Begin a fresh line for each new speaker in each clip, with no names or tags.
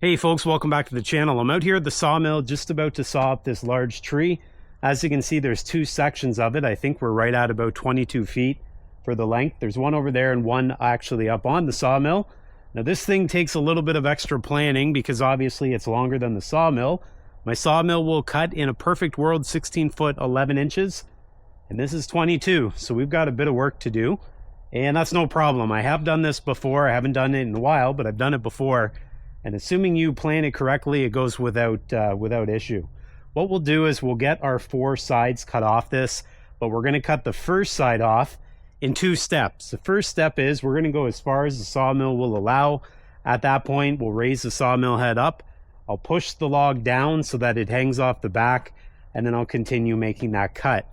Hey folks, welcome back to the channel. I'm out here at the sawmill just about to saw up this large tree. As you can see, there's two sections of it. I think we're right at about 22 feet for the length. There's one over there and one actually up on the sawmill. Now this thing takes a little bit of extra planning because obviously it's longer than the sawmill. My sawmill will cut in a perfect world 16 foot 11 inches and this is 22, so we've got a bit of work to do, and that's no problem. I have done this before. I haven't done it in a while, but I've done it before. And assuming you plan it correctly, it goes without issue. What we'll do is we'll get our four sides cut off this, but we're going to cut the first side off in two steps. The first step is we're going to go as far as the sawmill will allow. At that point, we'll raise the sawmill head up. I'll push the log down so that it hangs off the back, and then I'll continue making that cut.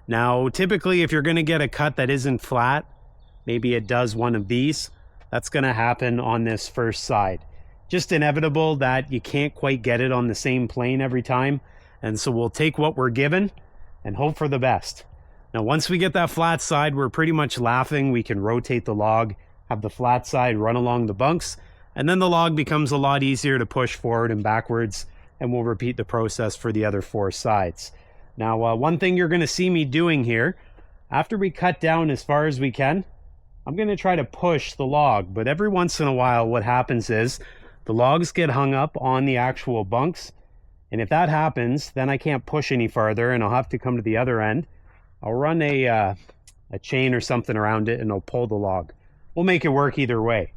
Now, typically, if you're going to get a cut that isn't flat, maybe it does one of these, that's going to happen on this first side. Just inevitable that you can't quite get it on the same plane every time. And so we'll take what we're given and hope for the best. Now, once we get that flat side, we're pretty much laughing. We can rotate the log, have the flat side run along the bunks, and then the log becomes a lot easier to push forward and backwards, and we'll repeat the process for the other four sides. Now, one thing you're going to see me doing here, after we cut down as far as we can, I'm going to try to push the log, but every once in a while what happens is the logs get hung up on the actual bunks, and if that happens, then I can't push any farther and I'll have to come to the other end. I'll run a chain or something around it and I'll pull the log. We'll make it work either way.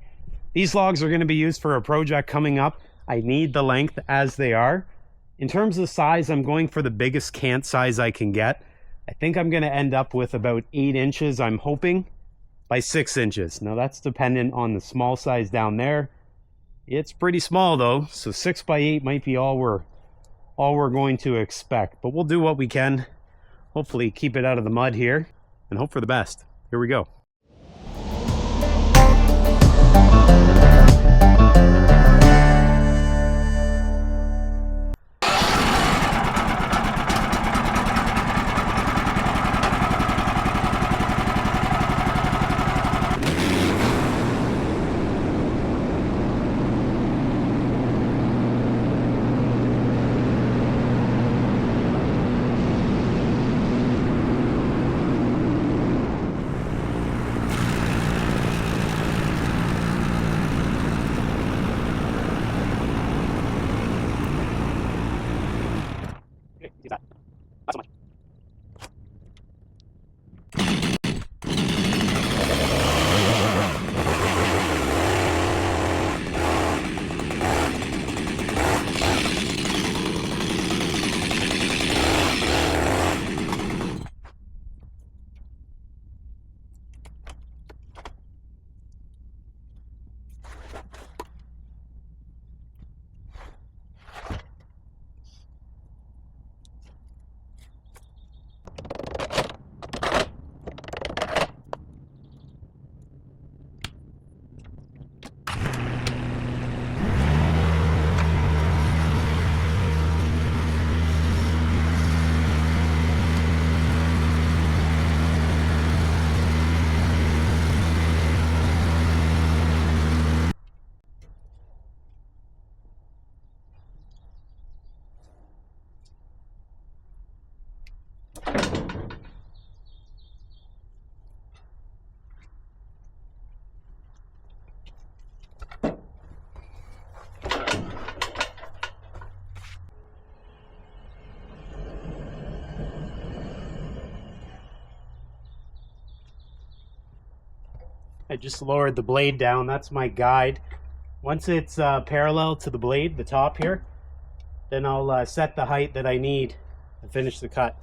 These logs are going to be used for a project coming up. I need the length as they are. In terms of size, I'm going for the biggest cant size I can get. I think I'm going to end up with about 8 inches, I'm hoping, by 6 inches. Now that's dependent on the small size down there. It's pretty small though, so 6 by 8 might be all we're going to expect, but we'll do what we can. Hopefully keep it out of the mud here and hope for the best. Here we go. I just lowered the blade down. That's my guide. Once it's parallel to the blade, the top here, then I'll set the height that I need to finish the cut.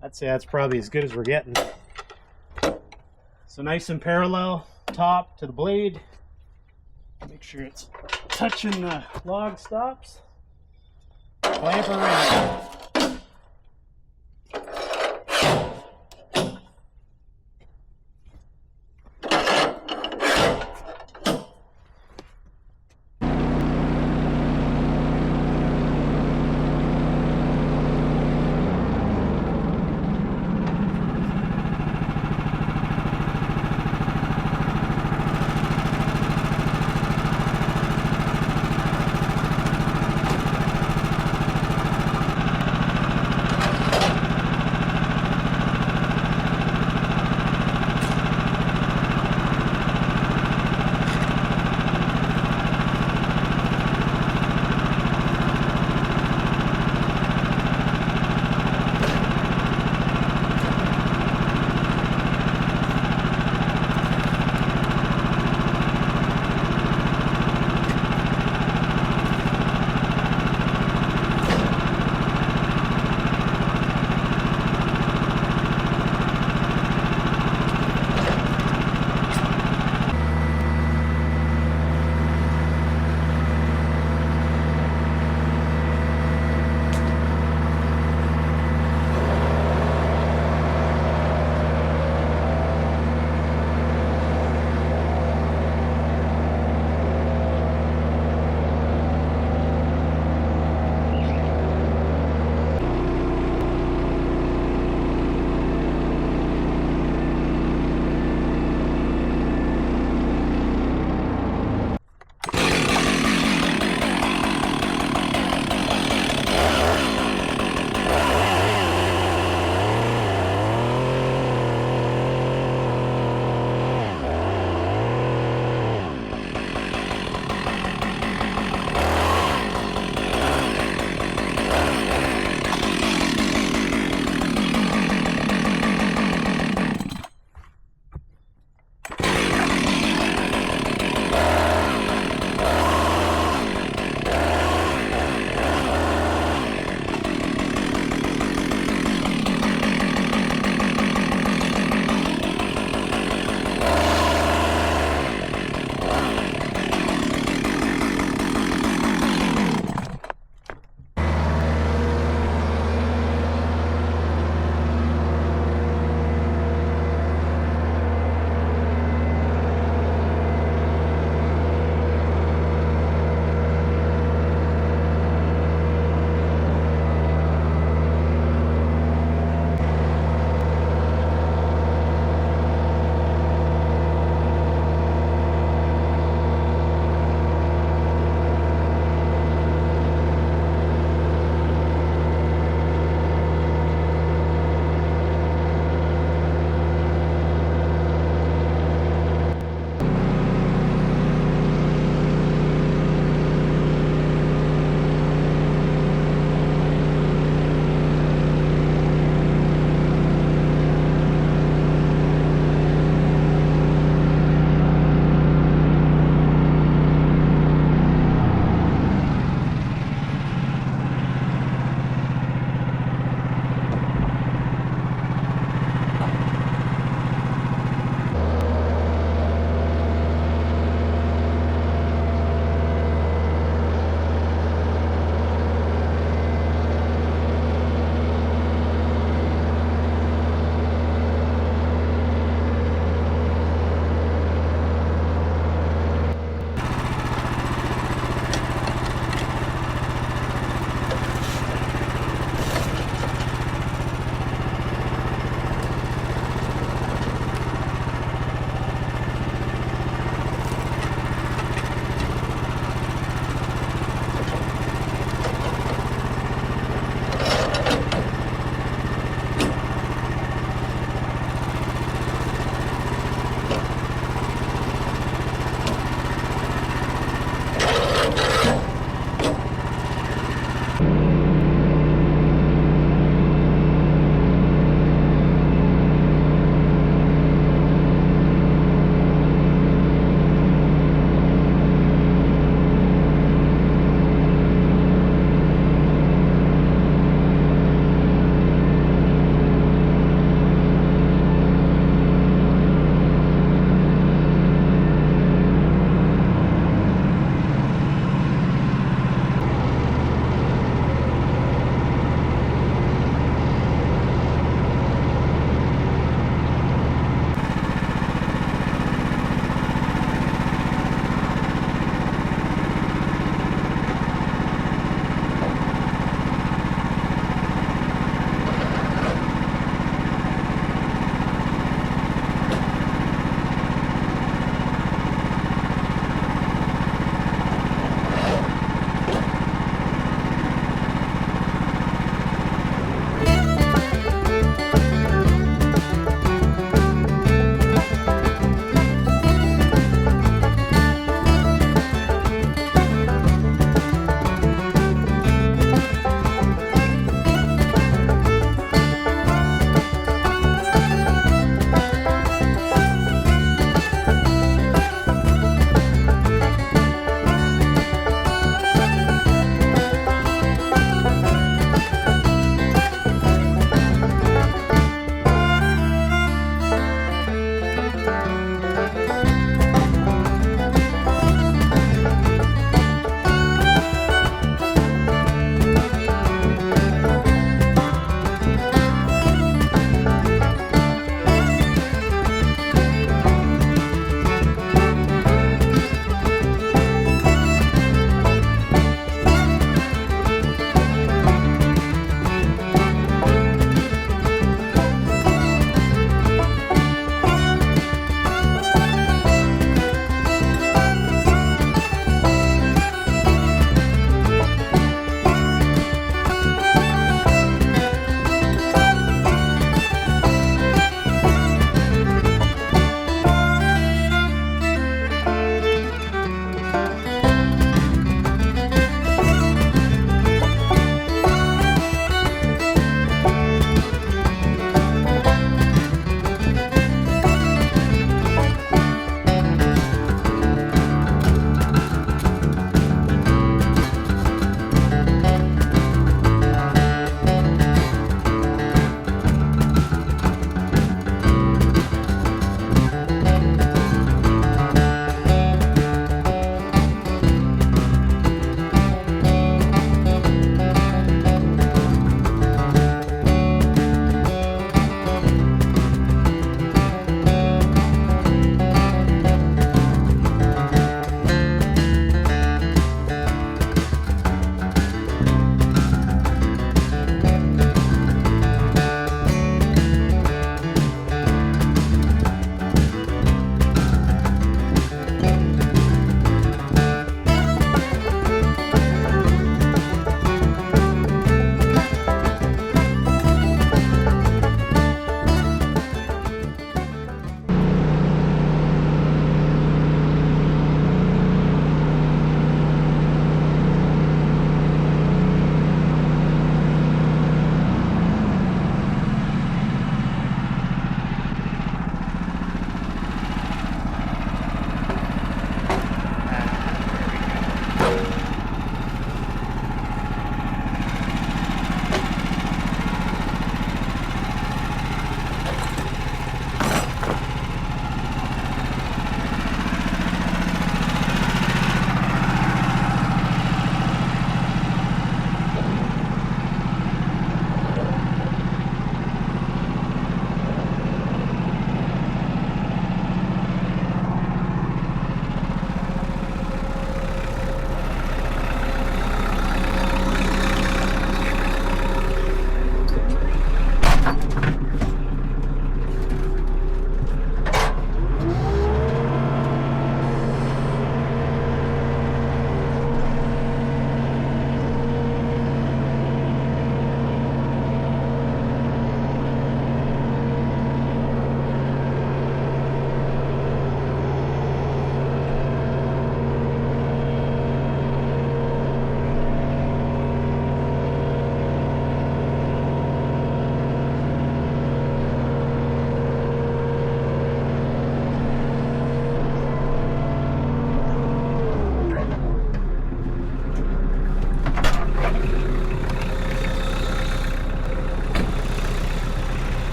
I'd say that's probably as good as we're getting. So nice and parallel top to the blade. Make sure it's touching the log stops. Clamp around.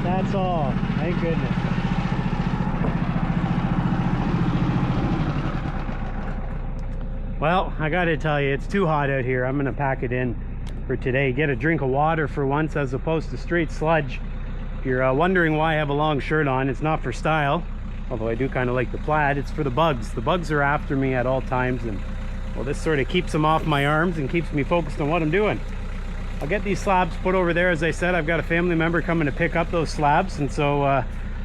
That's all. Thank goodness. Well, I gotta tell you, it's too hot out here. I'm gonna pack it in for today. Get a drink of water for once as opposed to straight sludge. If you're wondering why I have a long shirt on, it's not for style, although I do kind of like the plaid. It's for the bugs. The bugs are after me at all times, and well, this sort of keeps them off my arms and keeps me focused on what I'm doing. I'll get these slabs put over there. As I said, I've got a family member coming to pick up those slabs, and so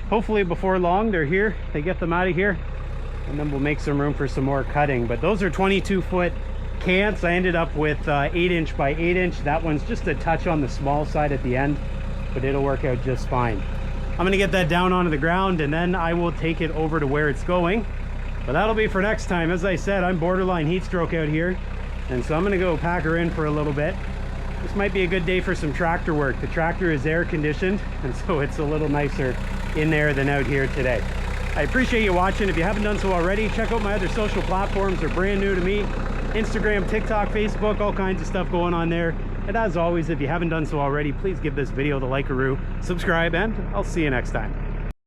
hopefully before long they're here. They get them out of here, and then we'll make some room for some more cutting. But those are 22-foot cants. I ended up with 8-inch by 8-inch. That one's just a touch on the small side at the end, but it'll work out just fine. I'm gonna get that down onto the ground, and then I will take it over to where it's going. But that'll be for next time. As I said, I'm borderline heat stroke out here, and so I'm gonna go pack her in for a little bit. This might be a good day for some tractor work. The tractor is air conditioned, and so it's a little nicer in there than out here today. I appreciate you watching. If you haven't done so already, check out my other social platforms. They're brand new to me. Instagram, TikTok, Facebook, all kinds of stuff going on there. And as always, if you haven't done so already, please give this video the like-a-roo, subscribe, and I'll see you next time.